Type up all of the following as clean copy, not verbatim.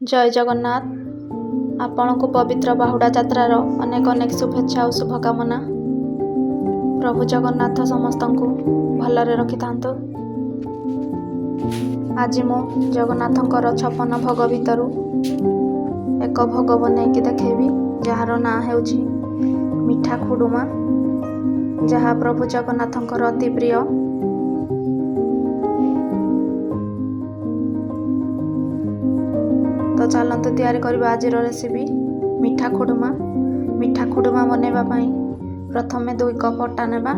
जय जगन्नाथ। आपण को पवित्र बाहुड़ा यात्रार अनेक अनेक शुभेच्छा और शुभकामना। प्रभु जगन्नाथ समस्त को भलरे रखि थांतु। आज मु जगन्नाथंकर 56 भोग भितरु एक भोग बनैकी देखेबी जार ना हेउची मिठा खुडुमा, जहा प्रभु जगन्नाथंकर अति प्रिय। तो चलतु तैयारी करबा आज रेसिपी मिठा खुडुमा। मिठा खुडुमा बनैबा पई प्रथम 2 कप अटा नेबा।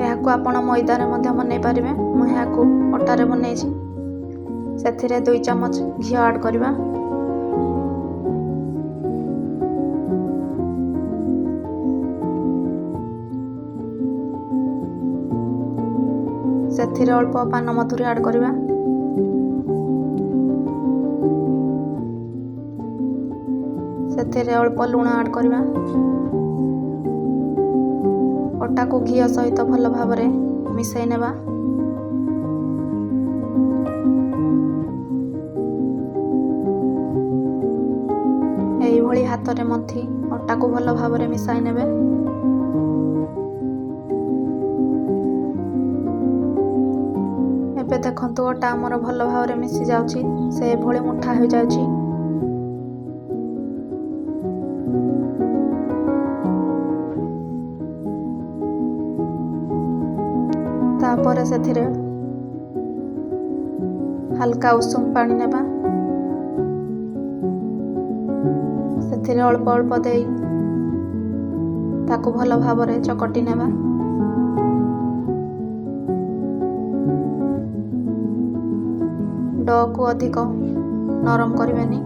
याकू आपण मैदा रे मध्य बनै पारिबे। मु याकू अटा रे बनैछि। सेथिरे 2 चम्मच घी ऐड करबा। सेथिरे अल्प पान मधुरी ऐड करबा। सेथिरे अल्प लुण ऐड करबा। अटा को घी सहित भल भाव रे मिसई नेबा। एई भली हाथ रे मथि अटा को भल भाव रे मिसाई नेबे। एबे देखंतु अटा हमर भल भाव रे मिसी जाउची। से भली मुठा हो जाउची। तापर सेथिरे हल्का उषुम पानी नेबा। सेथिरे अल्प अल्प देई ताको भल भाव रे चकटी नेबा। डो को अधिक नरम करिवेनी,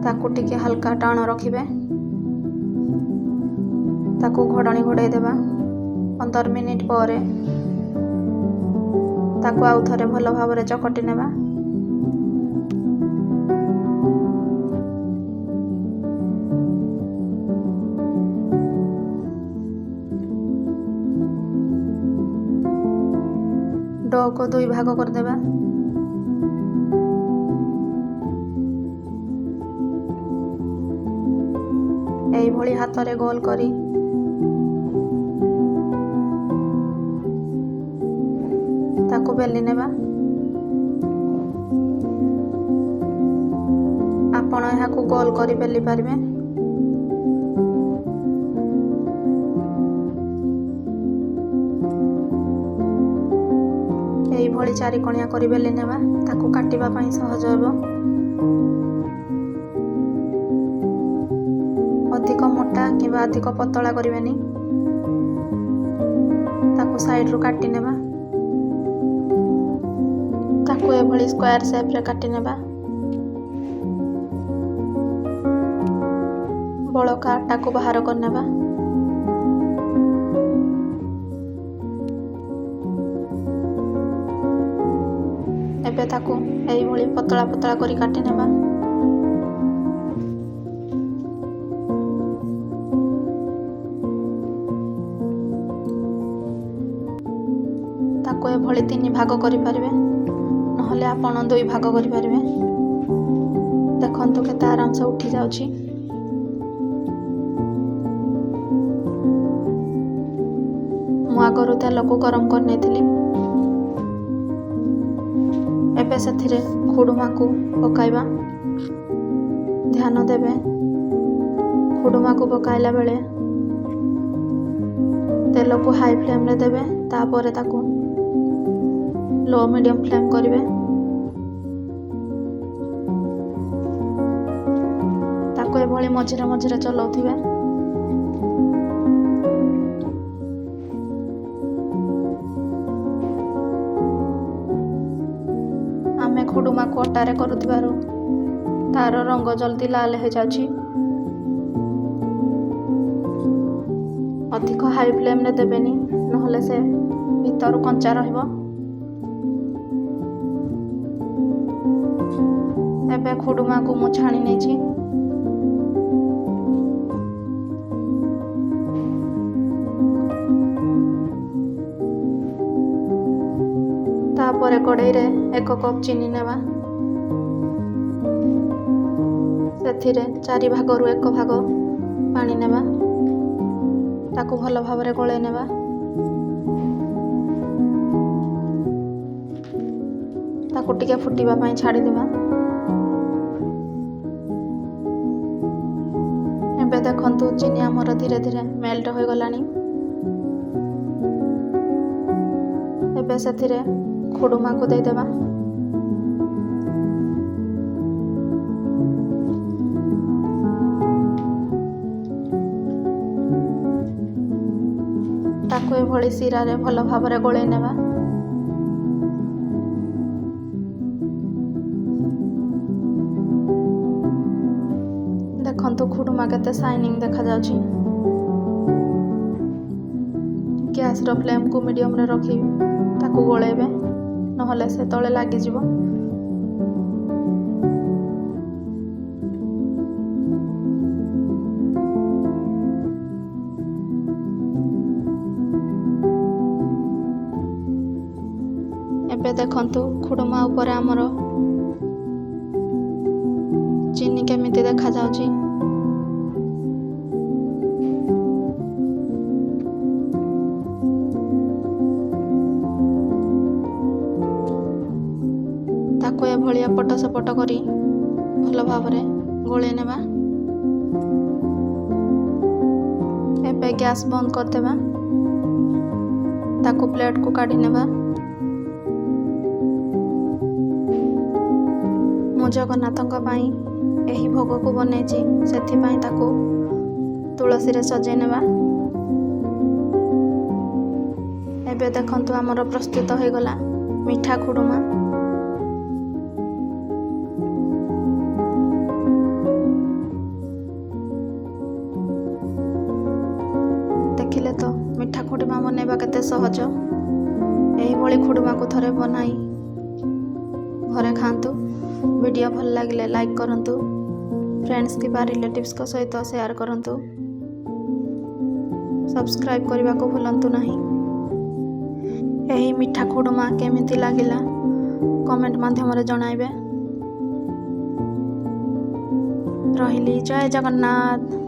ताको टिके हल्का टाण रखिबे। ताको घोड़ाणी घोड़ाई देबा। 15 मिनिट पर ताको आउ थरे भल भाव रे चकटी नेबा। डो को 2 भाग कर देबा। एई भली हाथ रे गोल करी ताको बेली नेबा। आपण याकू गोल करी बेली पारिबे। एई भली 4 कणिया करी बेली नेबा। ताको काटिबा पई सहज हेबो। अधिक मोटा किबा अधिक पतला करिवेनी। ताको साइड रो काटी नेबा। ताको ए भली स्क्वायर शेप रे काटी नेबा। बळका आटा को बाहर कर नेबा। एबे ताको एई भली पतला पतला करी काटी नेबा। ताको ए भली 3 भाग करि पारिबे, नहले आपण 2 भाग करि पारिबे। देखंतु केते आराम से उठी जाउची। मु आगरु तेल को गरम कर नेथिली। एबे सेथिरे खुडुमा को पकाइबा। ध्यान देबे खुडुमा को पकाइला बेले तेल को हाई फ्लेम रे देबे। तापर ताको लो मीडियम फ्लेम करिवे। ताको ए भली मझिरे मझिरे चलाउथिबे। आमे खुडुमा को अटारे करुथिबारु तार रंग जल्दी लाल हो जाउची। अधिक हाई फ्लेम रे देबेनी, नहले से भीतर कंचा रहिबो। एबे खुडुमा को मु छाणी नेछि। ତାପରେ କଡ଼େଇରେ 1 କପ୍ ଚିନି ନେବା। ସେଥିରେ 4 ଭାଗରୁ 1 ଭାଗ ପାଣି ନେବା। ତାକୁ ଭଲ ଭାବରେ ଗୋଳେଇ ନେବା। ତାକୁ ଟିକେ ଫୁଟିବା ପାଇଁ ଛାଡ଼ିଦେବା। ଏବେ ଦେଖନ୍ତୁ ଚିନି ଆମର ଧୀରେ ଧୀରେ ମେଲ୍ଟ ହୋଇଗଲାଣି। ଏବେ ସେଥିରେ ଖୁଡ଼ୁମାକୁ ଦେଇଦେବା। ତାକୁ ଏଭଳି ଶିରାରେ ଭଲ ଭାବରେ ଗୋଳେଇ ନେବା। ଦେଖନ୍ତୁ ଖୁଡ଼ୁମା କେତେ ସାଇନିଂ ଦେଖାଯାଉଛି। ଗ୍ୟାସର ଫ୍ଲେମ୍କୁ ମିଡ଼ିୟମରେ ରଖି ତାକୁ ଗୋଳେଇବେ, ନହେଲେ ସେ ତଳେ ଲାଗିଯିବ। ଏବେ ଦେଖନ୍ତୁ ଖୁଡ଼ୁମା ଉପରେ ଆମର ଚିନି କେମିତି ଦେଖାଯାଉଛି। ତାକୁ ଏଭଳି ଏପଟ ସେପଟ କରି ଭଲ ଭାବରେ ଗୋଳେଇ ନେବା। ଏବେ ଗ୍ୟାସ୍ ବନ୍ଦ କରିଦେବା। ତାକୁ ପ୍ଲେଟ୍କୁ କାଢ଼ି ନେବା। ମୁଁ ଜଗନ୍ନାଥଙ୍କ ପାଇଁ ଏହି ଭୋଗକୁ ବନେଇଛି, ସେଥିପାଇଁ ତାକୁ ତୁଳସୀରେ ସଜେଇ ନେବା। ଏବେ ଦେଖନ୍ତୁ ଆମର ପ୍ରସ୍ତୁତ ହୋଇଗଲା ମିଠା ଖୁଡ଼ୁମା। ଦେଖିଲେ ତ ମିଠା ଖୁଡ଼ୁମା ବନେଇବା କେତେ ସହଜ। ଏହିଭଳି ଖୁଡ଼ୁମାକୁ ଥରେ ବନାଇ ଘରେ ଖାଆନ୍ତୁ। ଭିଡ଼ିଓ ଭଲ ଲାଗିଲେ ଲାଇକ୍ କରନ୍ତୁ। ଫ୍ରେଣ୍ଡସ୍ କିମ୍ବା ରିଲେଟିଭ୍ସଙ୍କ ସହିତ ସେୟାର କରନ୍ତୁ। ସବସ୍କ୍ରାଇବ୍ କରିବାକୁ ଭୁଲନ୍ତୁ ନାହିଁ। ଏହି ମିଠା ଖୁଡ଼ୁମା କେମିତି ଲାଗିଲା କମେଣ୍ଟ ମାଧ୍ୟମରେ ଜଣାଇବେ। ରହିଲି, ଜୟ ଜଗନ୍ନାଥ।